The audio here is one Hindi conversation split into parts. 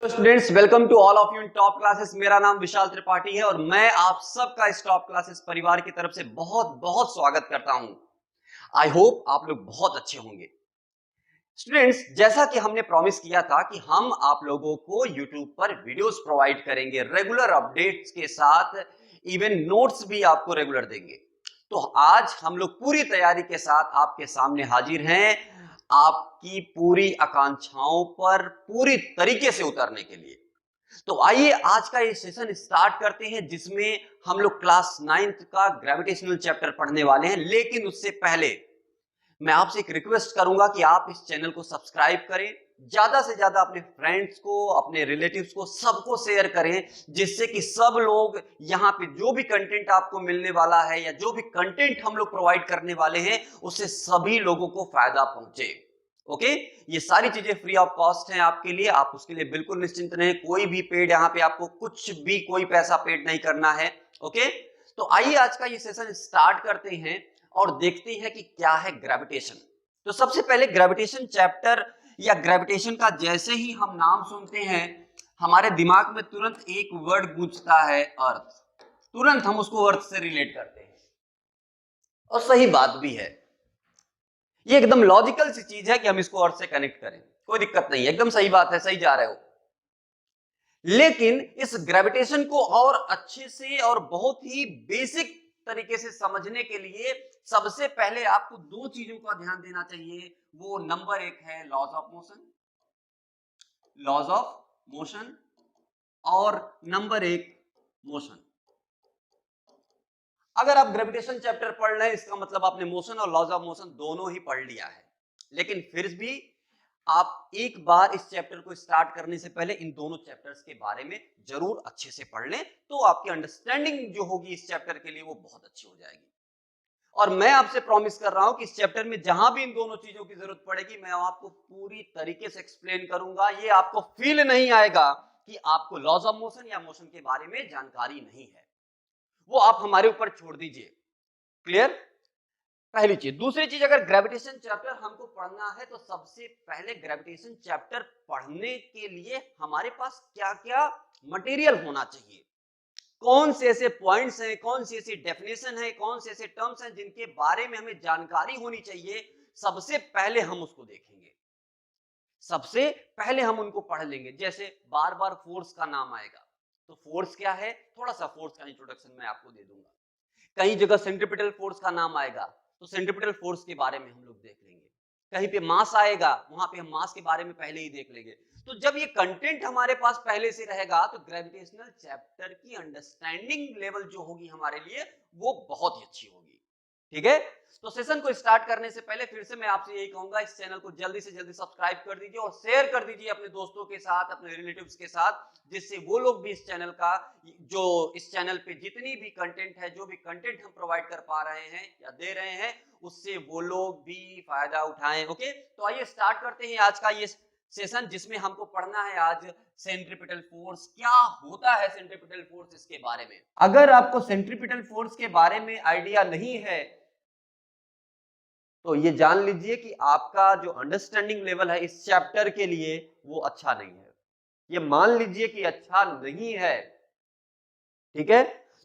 Students, welcome to all of you in top classes. मेरा नाम विशाल त्रिपाठी है और मैं आप सबका इस टॉप क्लासेस परिवार की तरफ से बहुत बहुत स्वागत करता हूं। आई होप आप लोग बहुत अच्छे होंगे। स्टूडेंट्स, जैसा कि हमने प्रॉमिस किया था कि हम आप लोगों को यूट्यूब पर वीडियोस प्रोवाइड करेंगे रेगुलर अपडेट्स के साथ, इवन नोट्स भी आपको रेगुलर देंगे। तो आज हम लोग पूरी तैयारी के साथ आपके सामने हाजिर हैं, आपकी पूरी आकांक्षाओं पर पूरी तरीके से उतरने के लिए। तो आइए आज का ये सेशन स्टार्ट करते हैं, जिसमें हम लोग क्लास 9th का ग्रेविटेशनल चैप्टर पढ़ने वाले हैं। लेकिन उससे पहले मैं आपसे एक रिक्वेस्ट करूंगा कि आप इस चैनल को सब्सक्राइब करें, ज्यादा से ज्यादा अपने फ्रेंड्स को, अपने रिलेटिव्स को, सबको शेयर करें, जिससे कि सब लोग यहाँ पे जो भी कंटेंट आपको मिलने वाला है या जो भी कंटेंट हम लोग प्रोवाइड करने वाले हैं उससे सभी लोगों को फायदा पहुंचे। ओके, ये सारी चीजें फ्री ऑफ कॉस्ट हैं आपके लिए, आप उसके लिए बिल्कुल निश्चिंत रहें। कोई भी पेड यहाँ पे आपको कुछ भी कोई पैसा पेड नहीं करना है। ओके, तो आइए आज का ये सेशन स्टार्ट करते हैं और देखते हैं कि क्या है ग्रेविटेशन। तो सबसे पहले ग्रेविटेशन चैप्टर या ग्रेविटेशन का जैसे ही हम नाम सुनते हैं हमारे दिमाग में तुरंत एक वर्ड गूंजता है, अर्थ। तुरंत हम उसको अर्थ से रिलेट करते हैं और सही बात भी है। ये एकदम लॉजिकल सी चीज है कि हम इसको अर्थ से कनेक्ट करें, कोई दिक्कत नहीं है, एकदम सही बात है, सही जा रहे हो। लेकिन इस ग्रेविटेशन को और अच्छे से और बहुत ही बेसिक तरीके से समझने के लिए सबसे पहले आपको दो चीजों का ध्यान देना चाहिए। वो नंबर एक है laws of motion, laws of motion, और नंबर एक मोशन। अगर आप ग्रेविटेशन चैप्टर पढ़ रहे हैं इसका मतलब आपने मोशन और लॉज ऑफ मोशन दोनों ही पढ़ लिया है। लेकिन फिर भी आप एक बार इस चैप्टर को स्टार्ट करने से पहले इन दोनों चैप्टर्स के बारे में जरूर अच्छे से पढ़ लें, तो आपकी अंडरस्टैंडिंग जो होगी इस चैप्टर के लिए वो बहुत अच्छी हो जाएगी। और मैं आपसे प्रॉमिस कर रहा हूं कि इस चैप्टर में जहां भी इन दोनों चीजों की जरूरत पड़ेगी मैं आपको पूरी तरीके से एक्सप्लेन करूंगा। ये आपको फील नहीं आएगा कि आपको लॉज ऑफ मोशन या मोशन के बारे में जानकारी नहीं है, वो आप हमारे ऊपर छोड़ दीजिए। क्लियर? पहली चीज। दूसरी चीज, अगर ग्रेविटेशन चैप्टर हमको पढ़ना है तो सबसे पहले ग्रेविटेशन चैप्टर पढ़ने के लिए हमारे पास क्या क्या मटेरियल होना चाहिए, कौन से ऐसे पॉइंट्स हैं, कौन सी ऐसी डेफिनेशन है, कौन से ऐसे टर्म्स हैं जिनके बारे में हमें जानकारी होनी चाहिए, सबसे पहले हम उसको देखेंगे। सबसे पहले हम उनको पढ़ लेंगे। जैसे बार बार फोर्स का नाम आएगा, तो फोर्स क्या है, थोड़ा सा फोर्स का इंट्रोडक्शन मैं आपको दे दूंगा। कई जगह सेंट्रीपिटल फोर्स का नाम आएगा तो सेंट्रीपिटल फोर्स के बारे में हम लोग देख लेंगे। कहीं पे मास आएगा, वहां पे हम मास के बारे में पहले ही देख लेंगे। तो जब ये कंटेंट हमारे पास पहले से रहेगा तो ग्रेविटेशनल चैप्टर की अंडरस्टैंडिंग लेवल जो होगी हमारे लिए वो बहुत ही अच्छी होगी। ठीक है, तो सेशन को स्टार्ट करने से पहले फिर से मैं आपसे यही कहूंगा, इस चैनल को जल्दी से जल्दी सब्सक्राइब कर दीजिए और शेयर कर दीजिए अपने दोस्तों के साथ, अपने रिलेटिव्स के साथ, जिससे वो लोग भी इस चैनल का, जो इस चैनल पे जितनी भी कंटेंट है, जो भी कंटेंट हम प्रोवाइड कर पा रहे हैं या दे रहे हैं, उससे वो लोग भी फायदा उठाएं। ओके, तो आइए स्टार्ट करते हैं आज का ये सेशन, जिसमें हमको पढ़ना है आज सेंट्रीपिटल फोर्स। क्या होता है सेंट्रीपिटल फोर्स, इसके बारे में। अगर आपको सेंट्रीपिटल फोर्स के बारे में आइडिया नहीं है तो ये जान लीजिए कि आपका जो अंडरस्टैंडिंग लेवल है इस चैप्टर के लिए वो अच्छा नहीं है। ये मान लीजिए कि अच्छा नहीं है। ठीक है,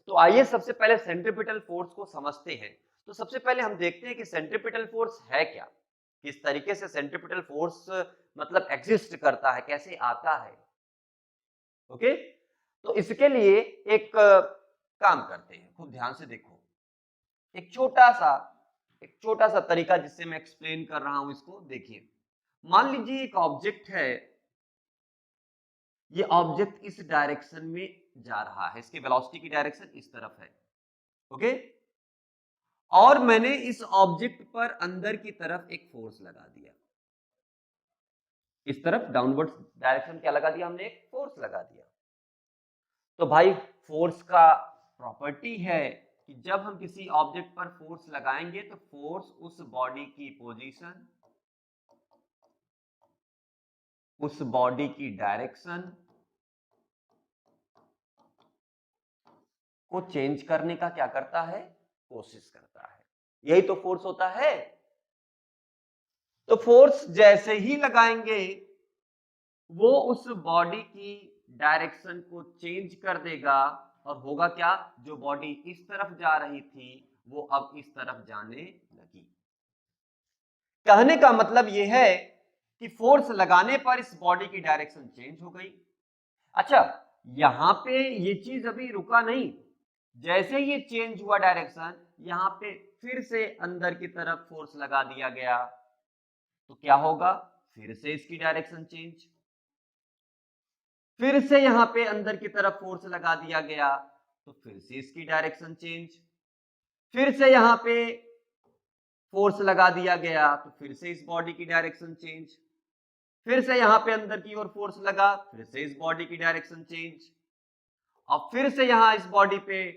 तो आइए सबसे पहले सेंट्रीपिटल फोर्स को समझते हैं। तो सबसे पहले हम देखते हैं कि सेंट्रीपिटल फोर्स है क्या, किस तरीके से सेंट्रीपिटल फोर्स मतलब एग्जिस्ट करता है, कैसे आता है। ओके, तो इसके लिए एक काम करते हैं, खूब ध्यान से देखो। एक छोटा सा तरीका जिससे मैं एक्सप्लेन कर रहा हूं इसको देखिए। मान लीजिए एक ऑब्जेक्ट है, ये ऑब्जेक्ट इस डायरेक्शन में जा रहा है, इसकी वेलोसिटी की डायरेक्शन इस तरफ है। ओके, और मैंने इस ऑब्जेक्ट पर अंदर की तरफ एक फोर्स लगा दिया, इस तरफ डाउनवर्ड डायरेक्शन क्या लगा दिया हमने, एक फोर्स लगा दिया। तो भाई फोर्स का प्रॉपर्टी है कि जब हम किसी ऑब्जेक्ट पर फोर्स लगाएंगे तो फोर्स उस बॉडी की पोजीशन, उस बॉडी की डायरेक्शन को चेंज करने का क्या करता है, कोशिश करता है। यही तो फोर्स होता है। तो फोर्स जैसे ही लगाएंगे वो उस बॉडी की डायरेक्शन को चेंज कर देगा और होगा क्या, जो बॉडी इस तरफ जा रही थी वो अब इस तरफ जाने लगी। कहने का मतलब यह है कि फोर्स लगाने पर इस बॉडी की डायरेक्शन चेंज हो गई। अच्छा, यहां पे ये चीज अभी रुका नहीं, जैसे ये चेंज हुआ डायरेक्शन, यहां पे फिर से अंदर की तरफ फोर्स लगा दिया गया, तो क्या होगा, फिर से इसकी डायरेक्शन चेंज। फिर से यहां पे अंदर की तरफ फोर्स लगा दिया गया तो फिर से इसकी डायरेक्शन चेंज। फिर से यहां पे फोर्स लगा दिया गया तो फिर से इस बॉडी की डायरेक्शन चेंज। फिर से यहां पे अंदर की ओर फोर्स लगा, फिर से इस बॉडी की डायरेक्शन चेंज। और फिर से यहां इस बॉडी पे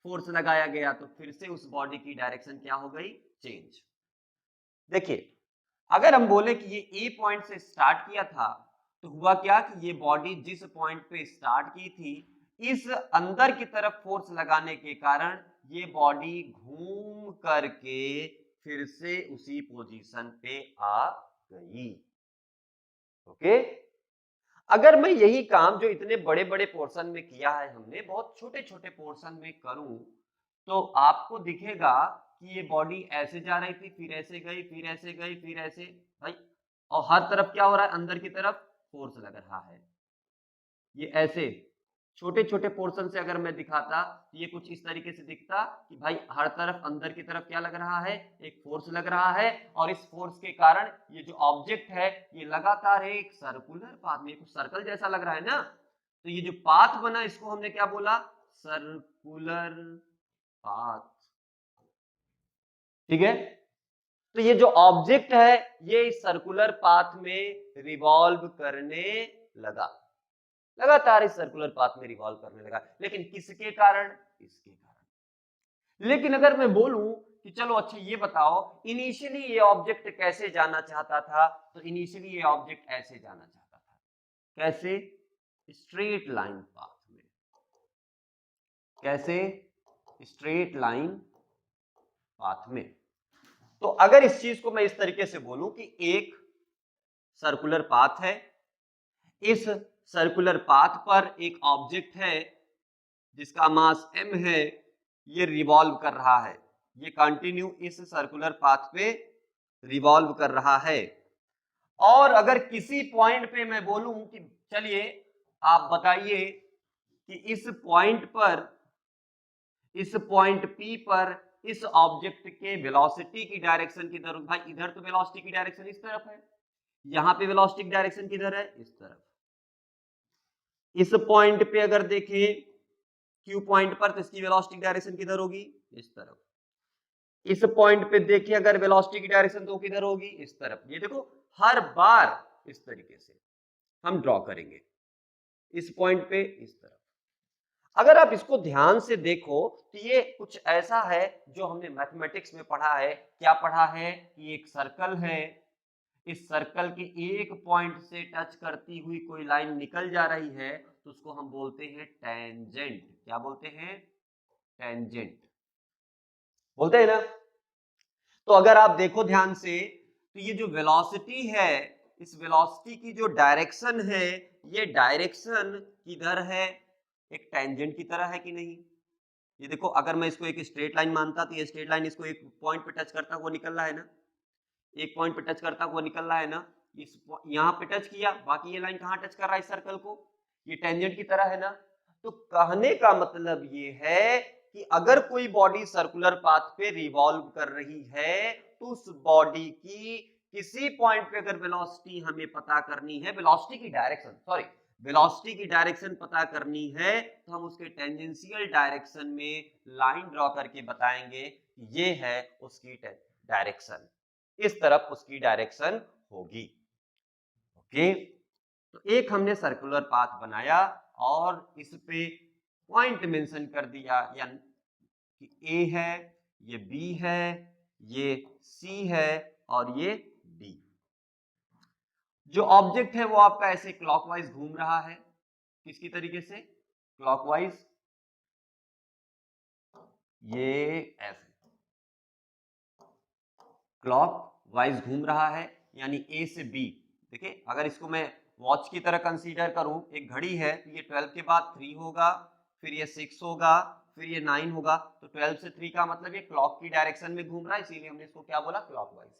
फोर्स लगाया गया तो फिर से उस बॉडी की डायरेक्शन क्या हो गई, चेंज। देखिए, अगर हम बोले कि ये ए पॉइंट से स्टार्ट किया था तो हुआ क्या कि ये बॉडी जिस पॉइंट पे स्टार्ट की थी, इस अंदर की तरफ फोर्स लगाने के कारण ये बॉडी घूम करके फिर से उसी पोजीशन पे आ गई। ओके, अगर मैं यही काम जो इतने बड़े बड़े पोर्शन में किया है हमने, बहुत छोटे छोटे पोर्शन में करूं तो आपको दिखेगा कि ये बॉडी ऐसे जा रही थी, फिर ऐसे गई, फिर ऐसे गई, फिर ऐसे भाई, और हर तरफ क्या हो रहा है, अंदर की तरफ फोर्स लग रहा है। ये ऐसे छोटे छोटे पोर्शन से अगर मैं दिखाता तो ये कुछ इस तरीके से दिखता कि भाई हर तरफ अंदर की तरफ क्या लग रहा है, एक फोर्स लग रहा है, और इस फोर्स के कारण ये जो ऑब्जेक्ट है ये लगातार एक सर्कुलर पाथ में, कुछ सर्कल जैसा लग रहा है ना, तो ये जो पाथ बना इसको हमने क्या बोला, सर्कुलर पाथ। ठीक है, तो ये जो ऑब्जेक्ट है ये इस सर्कुलर पाथ में रिवॉल्व करने लगा, लगातार इस सर्कुलर पाथ में रिवॉल्व करने लगा, लेकिन किसके कारण, इसके कारण। लेकिन अगर मैं बोलूं कि चलो अच्छा ये बताओ इनिशियली ये ऑब्जेक्ट कैसे जाना चाहता था, तो इनिशियली ये ऑब्जेक्ट ऐसे जाना चाहता था, कैसे, स्ट्रेट लाइन पाथ में। कैसे, स्ट्रेट लाइन पाथ में। तो अगर इस चीज को मैं इस तरीके से बोलूं कि एक सर्कुलर पाथ है, इस सर्कुलर पाथ पर एक ऑब्जेक्ट है जिसका मास m है, ये रिवॉल्व कर रहा है, ये कंटिन्यू इस सर्कुलर पाथ पे रिवॉल्व कर रहा है। और अगर किसी पॉइंट पे मैं बोलूं कि चलिए आप बताइए कि इस पॉइंट P पर इस ऑब्जेक्ट के वेलोसिटी की डायरेक्शन किधर होगी, भाई इधर तो वेलोसिटी की डायरेक्शन इस तरफ है, यहां पे वेलोसिटी की डायरेक्शन किधर है, इस तरफ। इस पॉइंट पे अगर देखें Q पॉइंट पर तो इसकी वेलोसिटी डायरेक्शन किधर होगी, इस तरफ। इस पॉइंट पे देखिए अगर वेलोसिटी की डायरेक्शन तो किधर होगी, इस तरफ। ये देखो हर बार इस तरीके से हम ड्रॉ करेंगे, इस पॉइंट पे इस तरफ। अगर आप इसको ध्यान से देखो तो ये कुछ ऐसा है जो हमने मैथमेटिक्स में पढ़ा है। क्या पढ़ा है कि एक सर्कल है, इस सर्कल के एक पॉइंट से टच करती हुई कोई लाइन निकल जा रही है तो उसको हम बोलते हैं टेंजेंट। क्या बोलते हैं, टेंजेंट बोलते हैं ना। तो अगर आप देखो ध्यान से तो ये जो वेलोसिटी है, इस वेलोसिटी की जो डायरेक्शन है, ये डायरेक्शन किधर है, एक टेंजेंट की तरह है कि नहीं। ये देखो अगर मैं इसको एक स्ट्रेट लाइन मानता तो ये स्ट्रेट लाइन इसको एक पॉइंट पे टच करता हुआ निकल रहा है ना, एक पॉइंट पे टच करता हुआ निकल रहा है ना, इस यहाँ पे टच किया, बाकी ये लाइन कहाँ टच कर रहा है, इस सर्कल को, ये टेंजेंट की तरह है ना। तो कहने का मतलब ये है कि अगर कोई बॉडी सर्कुलर पाथ पे रिवॉल्व कर रही है तो उस बॉडी की किसी पॉइंट पे अगर वेलोसिटी हमें पता करनी है, वेलोसिटी की डायरेक्शन, सॉरी वेलोसिटी की डायरेक्शन पता करनी है तो हम उसके टेंजेंशियल डायरेक्शन में लाइन ड्रॉ करके बताएंगे ये है उसकी डायरेक्शन, इस तरफ उसकी डायरेक्शन होगी। ओके, तो एक हमने सर्कुलर पाथ बनाया और इस पे पॉइंट मेंशन कर दिया, यानी कि ए है, ये बी है, ये सी है और ये डी। जो ऑब्जेक्ट है वो आपका ऐसे क्लॉकवाइज घूम रहा है, किसकी तरीके से, क्लॉकवाइज, ये ऐसे क्लॉकवाइज घूम रहा है, यानी ए से बी। देखिए अगर इसको मैं वॉच की तरह कंसीडर करूं, एक घड़ी है तो ये 12 के बाद 3 होगा, फिर ये 6 होगा, फिर ये 9 होगा, तो 12 से 3 का मतलब ये क्लॉक की डायरेक्शन में घूम रहा है, इसीलिए हमने इसको क्या बोला, क्लॉकवाइज।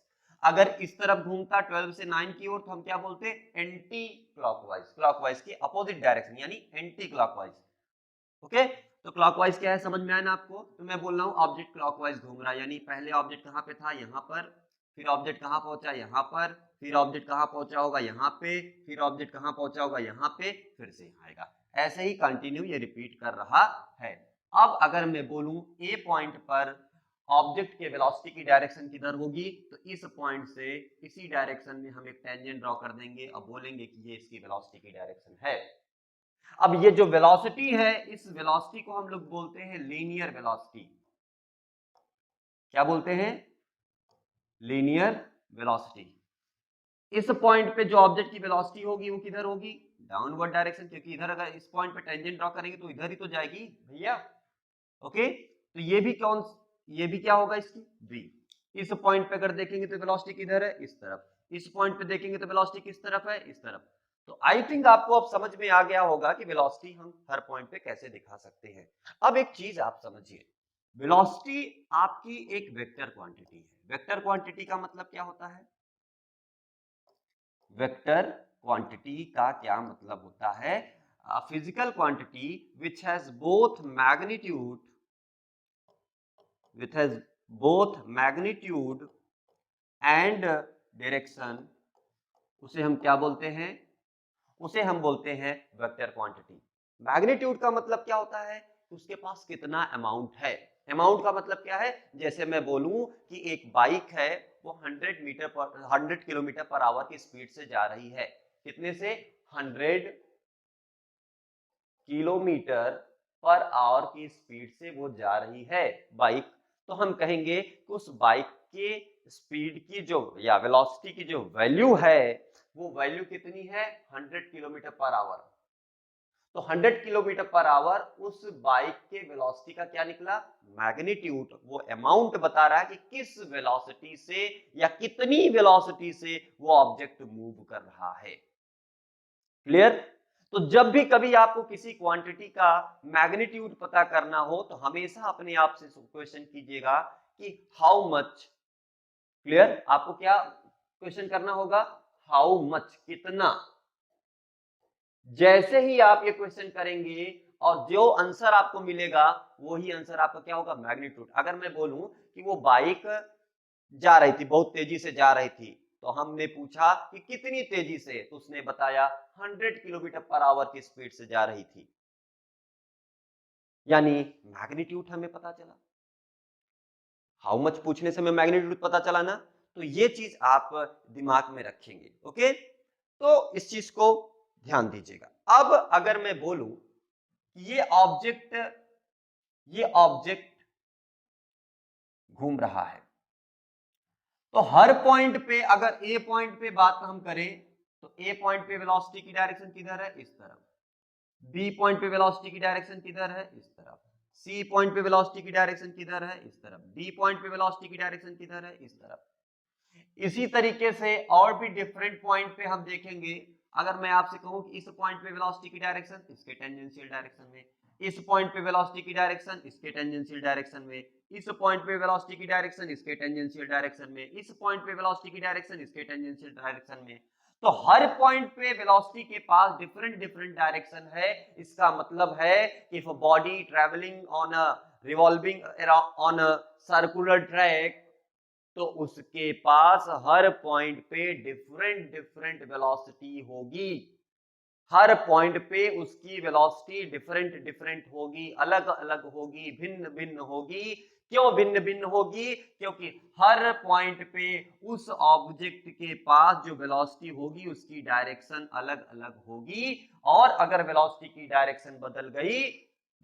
अगर इस तरफ घूमता 12 से 9 की ओर तो हम क्या बोलते, एंटी क्लॉकवाइज, क्लॉकवाइज की अपोजिट डायरेक्शन यानी एंटी क्लॉकवाइज। ओके, तो क्लॉकवाइज क्या है समझ में आया ना आपको? तो मैं बोल रहा हूँ ऑब्जेक्ट क्लॉकवाइज घूम रहा है, यानी पहले ऑब्जेक्ट कहाँ पे था, यहाँ पर, फिर ऑब्जेक्ट कहाँ पहुंचा, यहाँ पर, फिर ऑब्जेक्ट कहाँ पहुंचा होगा, यहाँ पे, फिर ऑब्जेक्ट कहाँ पहुंचा होगा, यहाँ पे, फिर से यहाँ आएगा। ऐसे ही कंटिन्यू ये रिपीट कर रहा है। अब अगर मैं बोलूं ए पॉइंट पर ऑब्जेक्ट के वेलोसिटी की डायरेक्शन किधर होगी, तो इस पॉइंट से इसी डायरेक्शन में हम एक टेंजेंट ड्रॉ कर देंगे और बोलेंगे कि ये इसकी वेलोसिटी की डायरेक्शन है। अब ये जो वेलोसिटी है, इस वेलोसिटी को हम लोग बोलते हैं लीनियर वेलोसिटी। क्या बोलते हैं, लीनियर वेलोसिटी। इस पॉइंट पे जो ऑब्जेक्ट की वेलोसिटी होगी वो किधर होगी, डाउनवर्ड डायरेक्शन, क्योंकि इधर अगर इस पॉइंट पे टेंजेंट ड्रॉ करेंगे तो इधर ही तो जाएगी भैया। ओके, तो ये भी कौन, ये भी क्या होगा इसकी, बी। इस पॉइंट पे अगर देखेंगे तो वेलोसिटी किधर है, इस तरफ, इस पॉइंट पे देखेंगे तो वेलोसिटी किस तरफ है, इस तरफ। तो आई थिंक आपको अब समझ में आ गया होगा कि वेलोसिटी हम हर पॉइंट पे कैसे दिखा सकते हैं। अब एक चीज आप समझिए, वेलोसिटी आपकी एक वेक्टर क्वांटिटी है। वेक्टर क्वांटिटी का मतलब क्या होता है, वेक्टर क्वांटिटी का क्या मतलब होता है, physical quantity which has both magnitude, which has both magnitude and direction, उसे हम क्या बोलते हैं, उसे हम बोलते हैं वेक्टर क्वांटिटी। मैग्नीट्यूड का मतलब क्या होता है, उसके पास कितना अमाउंट है। अमाउंट का मतलब क्या है, जैसे मैं बोलूं कि एक बाइक है वो 100 किलोमीटर पर आवर की स्पीड से जा रही है, कितने से, 100 किलोमीटर पर आवर की स्पीड से वो जा रही है बाइक। तो हम कहेंगे कि उस बाइक के स्पीड की जो या वेलोसिटी की जो वैल्यू है वो वैल्यू कितनी है, 100 किलोमीटर पर आवर। तो 100 किलोमीटर पर आवर उस बाइक के वेलोसिटी का क्या निकला, मैग्नीट्यूड। वो अमाउंट बता रहा है कि किस वेलोसिटी से या कितनी वेलोसिटी से वो ऑब्जेक्ट मूव कर रहा है। क्लियर? तो जब भी कभी आपको किसी क्वांटिटी का मैग्नीट्यूड पता करना हो तो हमेशा अपने आप से क्वेश्चन कीजिएगा कि हाउ मच। क्लियर? आपको क्या क्वेश्चन करना होगा, हाउ मच, कितना। जैसे ही आप ये क्वेश्चन करेंगे और जो आंसर आपको मिलेगा वही आंसर आपका क्या होगा, मैग्नीट्यूड। अगर मैं बोलूं कि वो बाइक जा रही थी, बहुत तेजी से जा रही थी, तो हमने पूछा कि कितनी तेजी से, तो उसने बताया 100 किलोमीटर पर आवर की स्पीड से जा रही थी, यानी मैग्नीट्यूड हमें पता चला। हाउ मच पूछने से हमें मैग्नीट्यूड पता चला ना, तो ये चीज आप दिमाग में रखेंगे। ओके, तो इस चीज को ध्यान दीजिएगा। अब अगर मैं बोलूं ये ऑब्जेक्ट घूम रहा है, तो हर पॉइंट पे अगर ए पॉइंट पे बात हम करें तो ए पॉइंट पे वेलोसिटी की डायरेक्शन किधर है, इस तरफ। बी पॉइंट पे वेलोसिटी की डायरेक्शन किधर है, इस तरफ। सी पॉइंट पे वेलोसिटी की डायरेक्शन किधर है, इस तरफ। डी पॉइंट पे वेलोसिटी की डायरेक्शन किधर है, इस तरफ। इसी तरीके से और भी डिफरेंट पॉइंट पे हम देखेंगे। अगर मैं आपसे कहूं कि इस पॉइंट पे वेलोसिटी की डायरेक्शन इसके टेंजेंशियल डायरेक्शन में, इस पॉइंट पे वेलोसिटी की डायरेक्शन इसके टेंजेंशियल डायरेक्शन में, इस पॉइंट पे वेलोसिटी की डायरेक्शन इसके टेंजेंशियल डायरेक्शन में, इस पॉइंट पे वेलोसिटी की डायरेक्शन इसके टेंजेंशियल डायरेक्शन में, तो हर पॉइंट पे वेलोसिटी के पास डिफरेंट डिफरेंट डायरेक्शन है। इसका मतलब है कि if a body travelling on a revolving on a circular track, तो उसके पास हर पॉइंट पे डिफरेंट डिफरेंट वेलोसिटी होगी। हर पॉइंट पे उसकी वेलोसिटी डिफरेंट डिफरेंट होगी, अलग अलग होगी, भिन्न भिन्न होगी। क्यों भिन्न भिन्न होगी, क्योंकि हर पॉइंट पे उस ऑब्जेक्ट के पास जो वेलोसिटी होगी उसकी डायरेक्शन अलग अलग होगी। और अगर वेलोसिटी की डायरेक्शन बदल गई,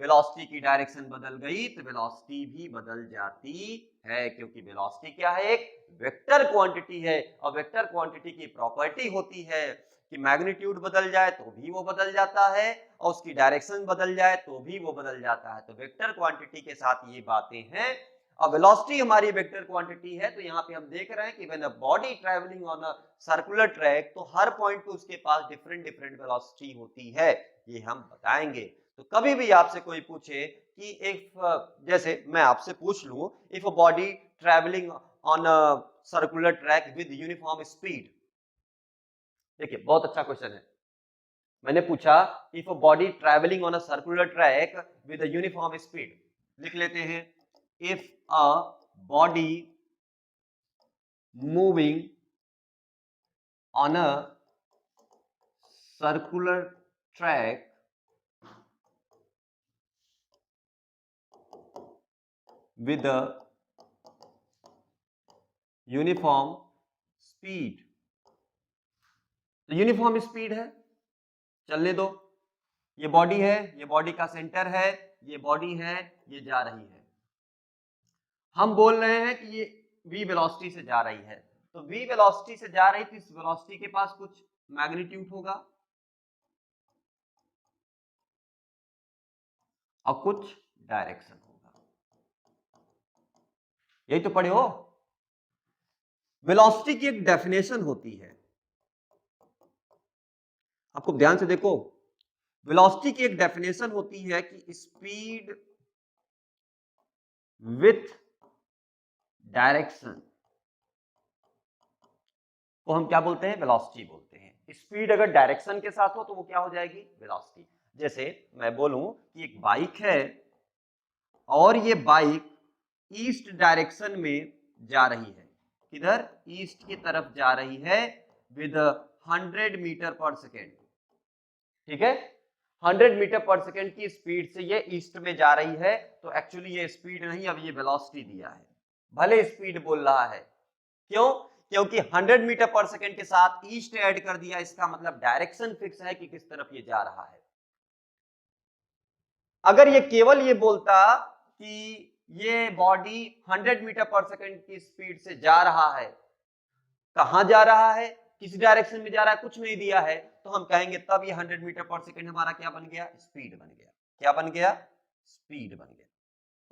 वेलोसिटी की डायरेक्शन बदल गई तो वेलोसिटी भी बदल जाती है, क्योंकि वेलोसिटी क्या है, एक वेक्टर क्वांटिटी है। और वेक्टर क्वांटिटी की प्रॉपर्टी होती है कि मैग्नीट्यूड बदल जाए तो भी वो बदल जाता है और उसकी डायरेक्शन बदल जाए तो भी वो बदल जाता है। तो वेक्टर क्वांटिटी के साथ ये बातें हैं। अब वेलोसिटी हमारी वेक्टर क्वांटिटी है, तो यहाँ पे हम देख रहे हैं कि when a body travelling on a circular track, तो हर पॉइंट पे उसके पास डिफरेंट डिफरेंट वेलोसिटी होती है, ये हम बताएंगे। तो कभी भी आपसे कोई पूछे कि इफ, जैसे मैं आपसे पूछ लूं, if a body travelling on a circular track with uniform speed, देखिए बहुत अच्छा क्वेश्चन है। मैंने पूछा if a body travelling on a circular track with a uniform speed, लिख लेते हैं if a body moving on a circular track with a uniform speed, तो यूनिफॉर्म स्पीड है, चलने दो, ये बॉडी है, ये बॉडी का सेंटर है, ये बॉडी है, ये जा रही है, हम बोल रहे हैं कि ये v वेलोसिटी से जा रही है, तो v वेलोसिटी से जा रही, तो इस वेलोसिटी के पास कुछ मैग्नीट्यूड होगा और कुछ डायरेक्शन होगा, यही तो पढ़े हो। वेलोसिटी की एक डेफिनेशन होती है, आपको ध्यान से देखो, वेलोसिटी की एक डेफिनेशन होती है कि स्पीड विथ डायरेक्शन को हम क्या बोलते हैं, वेलोसिटी बोलते हैं। स्पीड अगर डायरेक्शन के साथ हो तो वो क्या हो जाएगी, वेलोसिटी। जैसे मैं बोलूं कि एक बाइक है और ये बाइक ईस्ट डायरेक्शन में जा रही है, किधर, ईस्ट की तरफ जा रही है विद 100 मीटर पर सेकेंड, ठीक है, 100 मीटर पर सेकेंड की स्पीड से ये ईस्ट में जा रही है, तो एक्चुअली ये स्पीड नहीं, अब ये वेलोसिटी दिया है, भले स्पीड बोल रहा है, क्यों, क्योंकि 100 मीटर पर सेकेंड के साथ ईस्ट ऐड कर दिया, इसका मतलब डायरेक्शन फिक्स है कि किस तरफ ये जा रहा है। अगर ये केवल ये बोलता कि ये बॉडी 100 मीटर पर सेकेंड की स्पीड से जा रहा है, कहां जा रहा है, किस डायरेक्शन में जा रहा है, कुछ नहीं दिया है, तो हम कहेंगे तब ये 100 मीटर पर सेकेंड हमारा क्या बन गया, स्पीड बन गया, क्या बन गया, स्पीड बन गया।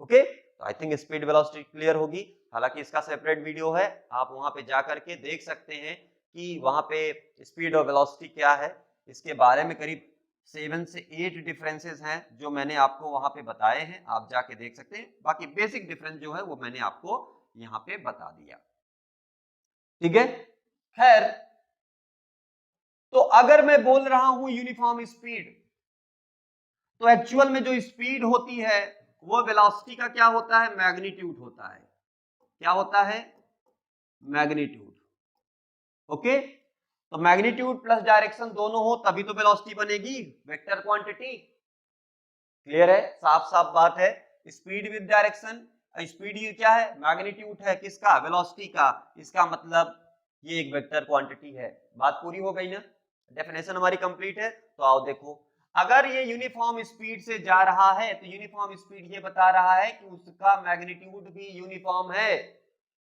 ओके, तो I think speed velocity clear होगी। हालांकि इसका सेपरेट वीडियो है, आप वहां पे जा करके देख सकते हैं कि वहां पे स्पीड और वेलोसिटी क्या है, इसके बारे में करीब 7 से 8 डिफरेंसेस हैं जो मैंने आपको वहां पे बताए हैं, आप जाके देख सकते हैं। बाकी बेसिक डिफरेंस जो है वो मैंने आपको यहाँ पे बता दिया, ठीक है। खैर, तो अगर मैं बोल रहा हूं यूनिफॉर्म स्पीड, तो एक्चुअल में जो स्पीड होती है वो वेलोसिटी का क्या होता है, मैग्नीट्यूड होता है, क्या होता है, मैग्नीट्यूड। ओके, तो मैग्नीट्यूड प्लस डायरेक्शन दोनों हो तभी तो वेलोसिटी बनेगी, वेक्टर क्वांटिटी। क्लियर है, साफ साफ बात है। स्पीड विद डायरेक्शन, स्पीड ये क्या है, मैग्नीट्यूड है किसका, वेलोसिटी का, इसका मतलब ये एक वेक्टर क्वांटिटी है। बात पूरी हो गई ना, डेफिनेशन हमारी कंप्लीट है। तो आओ देखो, अगर ये यूनिफॉर्म स्पीड से जा रहा है तो यूनिफॉर्म स्पीड ये बता रहा है कि उसका मैग्नीट्यूड भी यूनिफॉर्म है,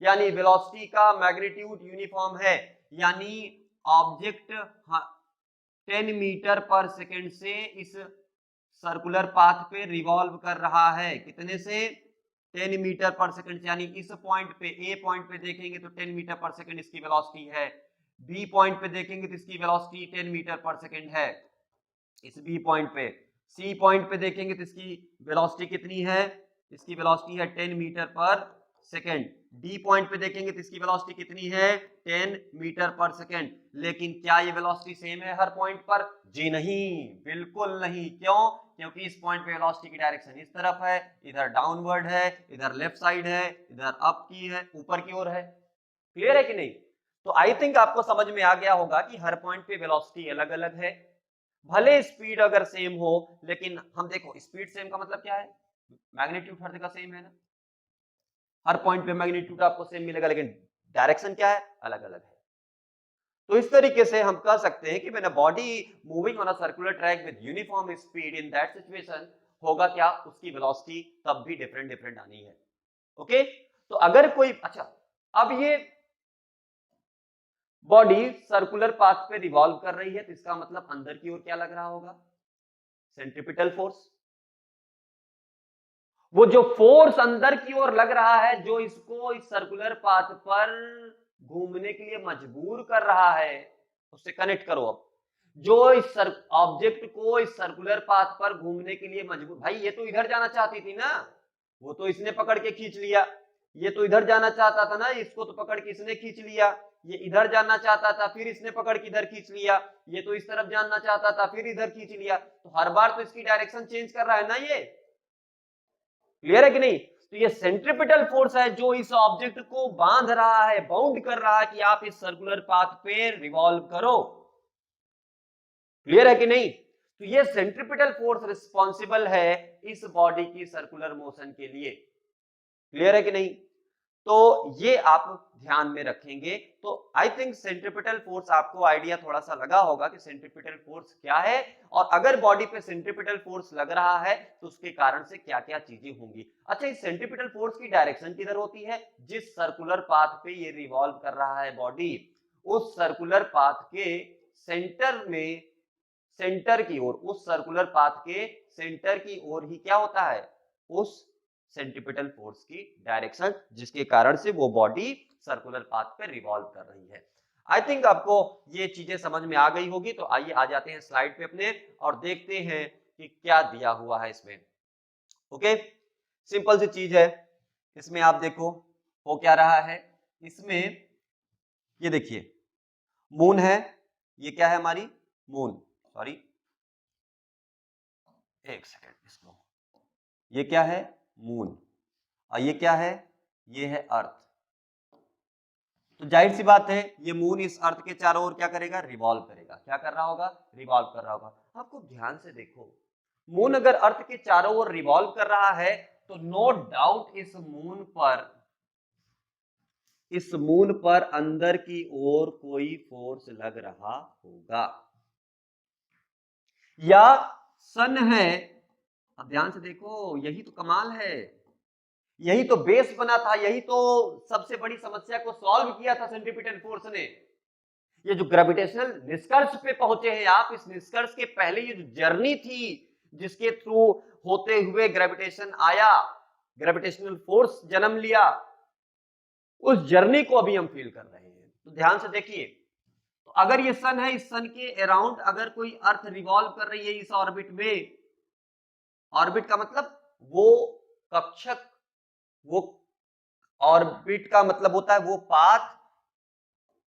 यानी वेलोसिटी का मैग्नीट्यूड यूनिफॉर्म है, यानी ऑब्जेक्ट 10 मीटर पर सेकेंड से इस सर्कुलर पाथ पे रिवॉल्व कर रहा है, कितने से, 10 मीटर पर सेकंड, यानी इस पॉइंट पे, ए पॉइंट पे देखेंगे तो 10 मीटर पर सेकंड इसकी वेलोसिटी है, बी पॉइंट पे देखेंगे तो इसकी वेलोसिटी 10 मीटर पर सेकंड है इस बी पॉइंट पे, सी पॉइंट पे देखेंगे तो इसकी वेलोसिटी कितनी है, इसकी वेलोसिटी है 10 मीटर पर सेकेंड, डी पॉइंट पे देखेंगे तो इसकी वेलोसिटी कितनी है, 10 मीटर पर सेकेंड। लेकिन क्या ये वेलोसिटी सेम है हर पॉइंट पर, जी नहीं, बिल्कुल नहीं। क्यों, क्योंकि इस पॉइंट पे वेलोसिटी की डायरेक्शन इस तरफ है, इधर डाउनवर्ड है, इधर लेफ्ट साइड है, इधर अप की है, ऊपर की ओर है। क्लियर है कि नहीं। तो आई थिंक आपको समझ में आ गया होगा कि हर पॉइंट पे वेलोसिटी अलग अलग है, भले स्पीड अगर सेम हो, लेकिन हम देखो स्पीड सेम का मतलब क्या है, मैग्नीट्यूड हर जगह सेम है ना, हर पॉइंट पे मैग्नीट्यूड आपको सेम मिलेगा, लेकिन डायरेक्शन क्या है, अलग अलग है। तो इस तरीके से हम कह सकते हैं कि when a body moving on a circular track with uniform speed, in that situation होगा क्या, उसकी वेलोसिटी तब भी डिफरेंट डिफरेंट आनी है। ओके, तो अगर कोई, अच्छा, अब ये बॉडी सर्कुलर पाथ पे रिवॉल्व कर रही है, तो इसका मतलब अंदर की ओर क्या लग रहा होगा, सेंट्रीपिटल फोर्स। वो जो फोर्स अंदर की ओर लग रहा है, जो इसको इस सर्कुलर पाथ पर घूमने के लिए मजबूर कर रहा है, उससे कनेक्ट करो। अब जो इस ऑब्जेक्ट को इस सर्कुलर पाथ पर घूमने के लिए मजबूर, भाई ये तो इधर जाना चाहती थी ना, वो तो इसने पकड़ के खींच लिया। ये तो इधर जाना चाहता था ना, इसको तो पकड़ के इसने खींच लिया। ये इधर जाना चाहता था, फिर इसने पकड़ के इधर खींच लिया। ये तो इस तरफ जाना चाहता था, फिर इधर खींच लिया। तो हर बार तो इसकी डायरेक्शन चेंज कर रहा है ना ये। क्लियर है कि नहीं? तो ये सेंट्रिपिटल फोर्स है जो इस ऑब्जेक्ट को बांध रहा है, बाउंड कर रहा है कि आप इस सर्कुलर पाथ पे रिवॉल्व करो। क्लियर है कि नहीं? तो ये सेंट्रिपिटल फोर्स रिस्पॉन्सिबल है इस बॉडी की सर्कुलर मोशन के लिए। क्लियर है कि नहीं? तो ये आप ध्यान में रखेंगे। तो आई थिंक सेंट्रिपिटल फोर्स आपको आइडिया थोड़ा सा लगा होगा कि सेंट्रिपिटल फोर्स क्या है, और अगर बॉडी पे सेंट्रिपिटल फोर्स लग रहा है तो उसके कारण से क्या क्या चीजें होंगी। अच्छा, इस सेंट्रिपिटल फोर्स की डायरेक्शन किधर होती है? जिस सर्कुलर पाथ पे ये रिवॉल्व कर रहा है बॉडी, उस सर्कुलर पाथ के सेंटर में, सेंटर की ओर, उस सर्कुलर पाथ के सेंटर की ओर ही क्या होता है? उस सेंट्रिपिटल फोर्स की डायरेक्शन, जिसके कारण से वो बॉडी सर्कुलर पाथ पे रिवॉल्व कर रही है। आई थिंक आपको ये चीजें समझ में आ गई होगी। तो आइए आ जाते हैं स्लाइड पे अपने और देखते हैं कि क्या दिया हुआ है इसमें। ओके, सिंपल सी चीज है। इसमें आप देखो हो क्या रहा है। इसमें ये देखिए मून है, ये क्या है हमारी मून, सॉरी एक सेकेंड, इसको, ये क्या है? मून। और ये क्या है? ये है अर्थ। तो जाहिर सी बात है ये मून इस अर्थ के चारों ओर क्या करेगा? रिवॉल्व करेगा। क्या कर रहा होगा? रिवॉल्व कर रहा होगा। आपको ध्यान से देखो, मून अगर अर्थ के चारों ओर रिवॉल्व कर रहा है तो नो डाउट इस मून पर अंदर की ओर कोई फोर्स लग रहा होगा। या सन है, अब ध्यान से देखो, यही तो कमाल है, यही तो बेस बना था, यही तो सबसे बड़ी समस्या को सॉल्व किया था सेंट्रिपिटल फोर्स ने। ये जो ग्रेविटेशनल निष्कर्ष पे पहुंचे हैं आप, इस निष्कर्ष के पहले ये जो जर्नी थी जिसके थ्रू होते हुए ग्रेविटेशन आया, ग्रेविटेशनल फोर्स जन्म लिया, उस जर्नी को अभी हम फील कर रहे हैं। तो ध्यान से देखिए, तो अगर ये सन है, इस सन के अराउंड अगर कोई अर्थ रिवॉल्व कर रही है इस ऑर्बिट में, ऑर्बिट का मतलब वो कक्षक, वो ऑर्बिट का मतलब होता है वो पाथ,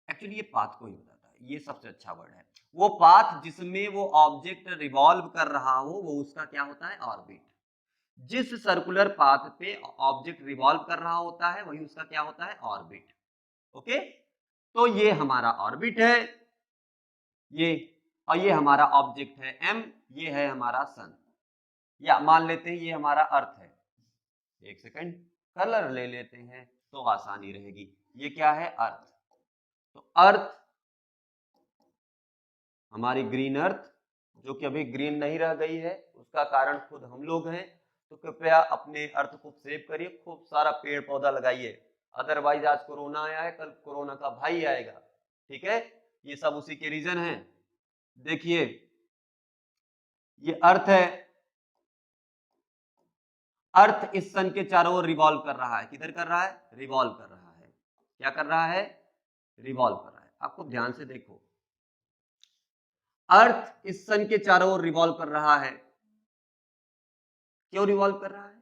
एक्चुअली ये पाथ को ही बताता है, ये सबसे अच्छा वर्ड है। वो पाथ जिसमें वो ऑब्जेक्ट रिवॉल्व कर रहा हो वो उसका क्या होता है? ऑर्बिट। जिस सर्कुलर पाथ पे ऑब्जेक्ट रिवॉल्व कर रहा होता है वही उसका क्या होता है? ऑर्बिट। ओके, तो ये हमारा ऑर्बिट है, ये, और ये हमारा ऑब्जेक्ट है एम, ये है हमारा सन, या मान लेते हैं ये हमारा अर्थ है। एक सेकंड, कलर ले लेते हैं तो आसानी रहेगी। ये क्या है? अर्थ। तो अर्थ, हमारी ग्रीन अर्थ, जो कि अभी ग्रीन नहीं रह गई है, उसका कारण खुद हम लोग हैं। तो कृपया अपने अर्थ को सेव करिए, खूब सारा पेड़ पौधा लगाइए, अदरवाइज आज कोरोना आया है, कल कोरोना का भाई आएगा। ठीक है, ये सब उसी के रीजन है। देखिए ये अर्थ है, अर्थ इस सन के चारों ओर रिवॉल्व कर रहा है। किधर कर रहा है? रिवॉल्व कर रहा है। क्या कर रहा है? रिवॉल्व कर रहा है। आपको ध्यान से देखो, अर्थ इस सन के चारों ओर रिवॉल्व कर रहा है। क्यों रिवॉल्व कर रहा है?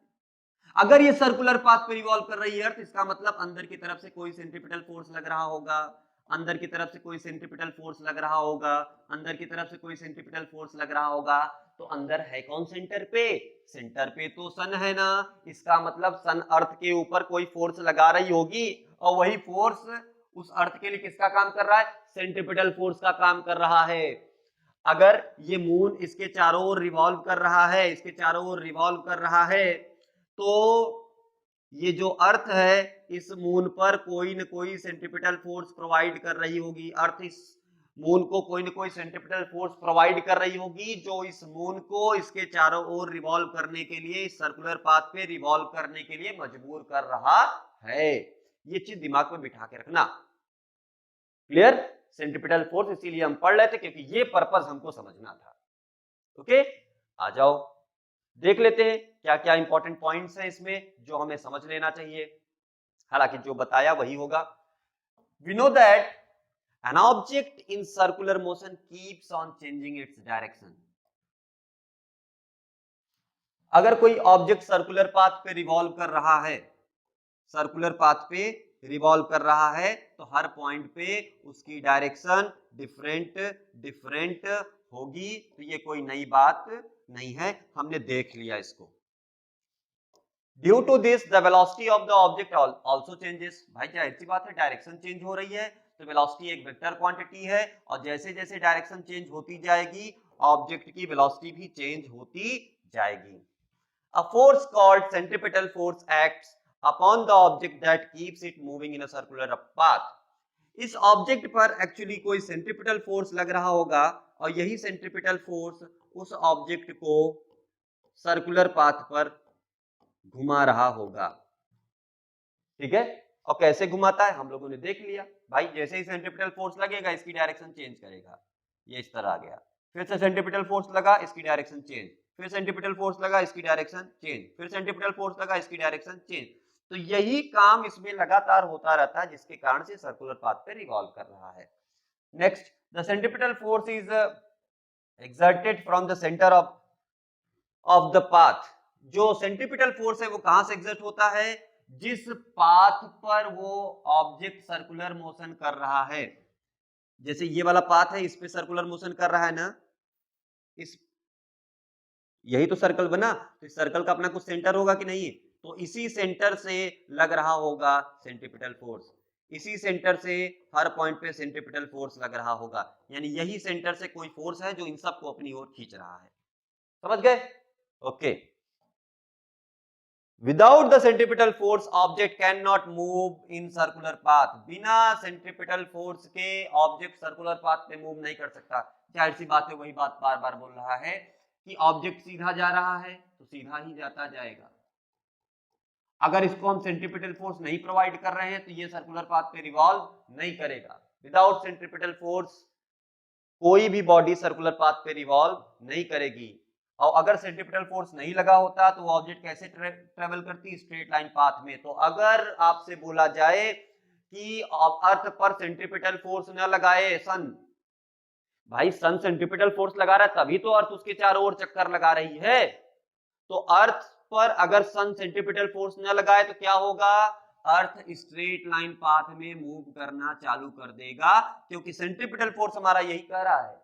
अगर ये सर्कुलर पाथ पे रिवॉल्व कर रही है अर्थ, इसका मतलब अंदर की तरफ से कोई सेंट्रिपिटल फोर्स लग रहा होगा, अंदर की तरफ से कोई सेंट्रिपिटल फोर्स लग रहा होगा, अंदर की तरफ से कोई सेंट्रिपिटल फोर्स लग रहा होगा। तो अंदर है कौन सेंटर पे? सेंटर पे तो सन है ना, इसका मतलब सन अर्थ के ऊपर कोई फोर्स लगा रही होगी, और वही फोर्स उस अर्थ के लिए किसका काम कर रहा है? सेंट्रिपिटल फोर्स का काम कर रहा है। अगर ये मून इसके चारों ओर रिवॉल्व कर रहा है, इसके चारों ओर रिवॉल्व कर रहा है, तो ये जो अर्थ है इस मून पर कोई न कोई सेंट्रिपिटल फोर्स प्रोवाइड कर रही होगी। अर्थ इस मून को कोई न कोई सेंट्रिपिटल फोर्स प्रोवाइड कर रही होगी, जो इस मून को इसके चारों ओर रिवॉल्व करने के लिए, इस सर्कुलर पाथ पे रिवॉल्व करने के लिए मजबूर कर रहा है। ये चीज दिमाग में बिठा के रखना। क्लियर? सेंट्रिपिटल फोर्स इसीलिए हम पढ़ रहे थे क्योंकि ये पर्पस हमको समझना था। ओके, आ जाओ देख लेते हैं क्या क्या इंपॉर्टेंट पॉइंट्स हैं इसमें जो हमें समझ लेना चाहिए। हालांकि जो बताया वही होगा। We know that an object in circular motion keeps on changing its direction. अगर कोई ऑब्जेक्ट सर्कुलर पाथ पे रिवॉल्व कर रहा है, सर्कुलर पाथ पे रिवॉल्व कर रहा है, तो हर पॉइंट पे उसकी डायरेक्शन डिफरेंट डिफरेंट होगी। तो ये कोई नई बात नहीं है, हमने देख लिया इसको। Due to this the velocity of the object also changes. भाई जाहिर सी बात है, डायरेक्शन चेंज हो रही है तो वेलोसिटी एक वेक्टर क्वांटिटी है, और जैसे जैसे डायरेक्शन चेंज होती जाएगी ऑब्जेक्ट की वेलोसिटी भी चेंज होती जाएगी। A force called centripetal force acts upon the object that keeps it moving in a circular path. इस ऑब्जेक्ट पर एक्चुअली कोई सेंट्रिपिटल फोर्स लग रहा होगा, और यही सेंट्रिपिटल फोर्स उस ऑब्जेक्ट को सर्कुलर पाथ पर घुमा रहा होगा। ठीक है, और कैसे घुमाता है हम लोगों ने देख लिया। भाई जैसे ही सेंट्रिपिटल फोर्स लगेगा इसकी डायरेक्शन चेंज करेगा, ये इस तरह आ गया। फिर से सेंट्रिपिटल फोर्स लगा, इसकी डायरेक्शन चेंज, फिर सेंट्रिपिटल फोर्स लगा, इसकी डायरेक्शन चेंज, फिर सेंट्रिपिटल फोर्स लगा, इसकी डायरेक्शन चेंज। तो यही काम इसमें लगातार होता रहता है, जिसके कारण से सर्कुलर पाथ पे रिवॉल्व कर रहा है। Next, the centripetal force is exerted from the centre of the path. जो सेंट्रिपिटल फोर्स है वो कहां से एक्सर्ट होता है? जिस पाथ पर वो ऑब्जेक्ट सर्कुलर मोशन कर रहा है। जैसे ये वाला पाथ है, इस पे सर्कुलर मोशन कर रहा है ना, इस यही तो सर्कल बना, तो इस सर्कल का अपना कुछ सेंटर होगा कि नहीं? तो इसी सेंटर से लग रहा होगा सेंट्रिपिटल फोर्स, इसी सेंटर से हर पॉइंट पे सेंट्रिपिटल फोर्स लग रहा होगा। यानी यही सेंटर से कोई फोर्स है जो इन सबको अपनी ओर खींच रहा है। समझ गए? Okay. Without the centripetal force, object cannot move in circular path. बिना सेंट्रिपिटल फोर्स के ऑब्जेक्ट सर्कुलर पाथ पे मूव नहीं कर सकता। जाहिर सी बात है, वही बात बार बार बोल रहा है कि ऑब्जेक्ट सीधा जा रहा है तो सीधा ही जाता जाएगा। अगर इसको हम सेंट्रिपिटल फोर्स नहीं प्रोवाइड कर रहे हैं तो ये सर्कुलर पाथ पे रिवॉल्व नहीं करेगा। विदाउट सेंट्रिपिटल फोर्स कोई भी बॉडी सर्कुलर पाथ पे रिवॉल्व नहीं करेगी। और अगर सेंट्रिपिटल फोर्स नहीं लगा होता तो वो ऑब्जेक्ट कैसे ट्रेवल करती? स्ट्रेट लाइन पाथ में। तो अगर आपसे बोला जाए कि अर्थ पर सेंट्रिपिटल फोर्स न लगाए सन, भाई सन सेंट्रिपिटल फोर्स लगा रहा है तभी तो अर्थ उसके चारों ओर चक्कर लगा रही है। तो अर्थ पर अगर सन सेंट्रिपिटल फोर्स न लगाए तो क्या होगा? अर्थ स्ट्रेट लाइन पाथ में मूव करना चालू कर देगा, क्योंकि सेंट्रिपिटल फोर्स हमारा यही कह रहा है।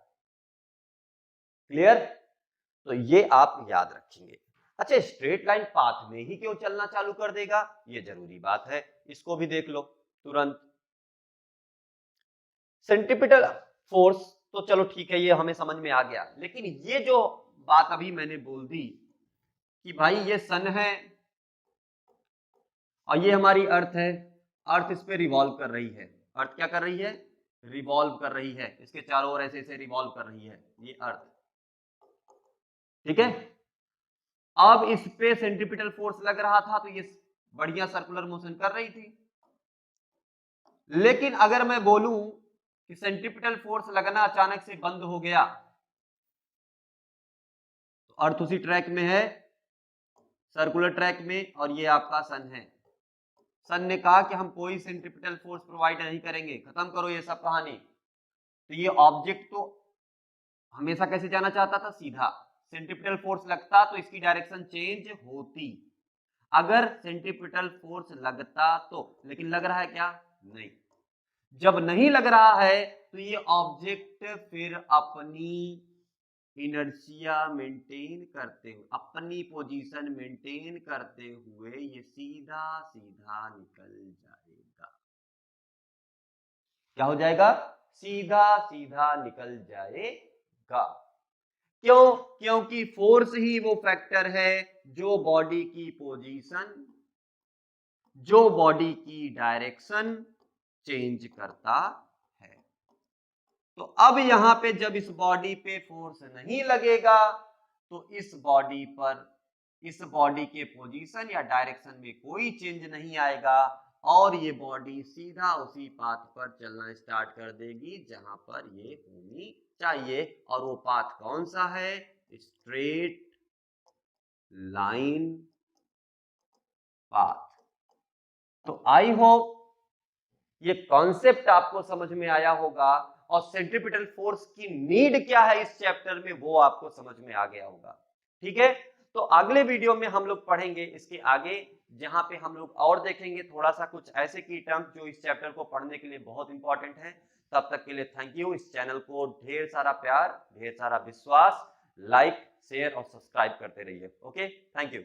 क्लियर? तो ये आप याद रखेंगे। अच्छा, स्ट्रेट लाइन पाथ में ही क्यों चलना चालू कर देगा? ये जरूरी बात है, इसको भी देख लो तुरंत। सेंट्रिपिटल फोर्स तो चलो ठीक है, ये हमें समझ में आ गया, लेकिन ये जो बात अभी मैंने बोल दी कि भाई ये सन है और ये हमारी अर्थ है, अर्थ इस पे रिवॉल्व कर रही है। अर्थ क्या कर रही है? रिवॉल्व कर रही है, इसके चारों ओर ऐसे ऐसे रिवॉल्व कर रही है ये अर्थ। ठीक है, अब इस पे सेंट्रिपिटल फोर्स लग रहा था तो ये बढ़िया सर्कुलर मोशन कर रही थी। लेकिन अगर मैं बोलूं कि सेंट्रिपिटल फोर्स लगना अचानक से बंद हो गया, तो अर्थ उसी ट्रैक में है, सर्कुलर ट्रैक में, और ये आपका सन है। सन ने कहा कि हम कोई सेंट्रिपिटल फोर्स प्रोवाइड नहीं करेंगे, खत्म करो ये सब कहानी। तो ये ऑब्जेक्ट तो हमेशा कैसे जाना चाहता था? सीधा। सेंट्रिपिटल फोर्स लगता तो इसकी डायरेक्शन चेंज होती। अगर सेंट्रिपिटल फोर्स लगता तो, लेकिन लग रहा है क्या? नहीं। जब नहीं लग रहा है तो ये ऑब्जेक्ट फिर अपनी इनर्शिया मेंटेन करते हुए, अपनी पोजीशन मेंटेन करते हुए ये सीधा सीधा निकल जाएगा। क्या हो जाएगा? सीधा सीधा निकल जाएगा। क्यों? क्योंकि फोर्स ही वो फैक्टर है जो बॉडी की पोजीशन, जो बॉडी की डायरेक्शन चेंज करता है। तो अब यहां पे जब इस बॉडी पे फोर्स नहीं लगेगा तो इस बॉडी पर, इस बॉडी के पोजीशन या डायरेक्शन में कोई चेंज नहीं आएगा, और ये बॉडी सीधा उसी पाथ पर चलना स्टार्ट कर देगी जहां पर ये होनी चाहिए। और वो पाथ कौन सा है? Straight line path. तो आई होप ये कॉन्सेप्ट आपको समझ में आया होगा और सेंट्रीपिटल फोर्स की नीड क्या है इस चैप्टर में वो आपको समझ में आ गया होगा। ठीक है, तो अगले वीडियो में हम लोग पढ़ेंगे इसके आगे, जहां पे हम लोग और देखेंगे थोड़ा सा कुछ ऐसे की टर्म्स जो इस चैप्टर को पढ़ने के लिए बहुत इंपॉर्टेंट है। तब तक के लिए थैंक यू। इस चैनल को ढेर सारा प्यार, ढेर सारा विश्वास, लाइक, शेयर और सब्सक्राइब करते रहिए। Okay, thank you.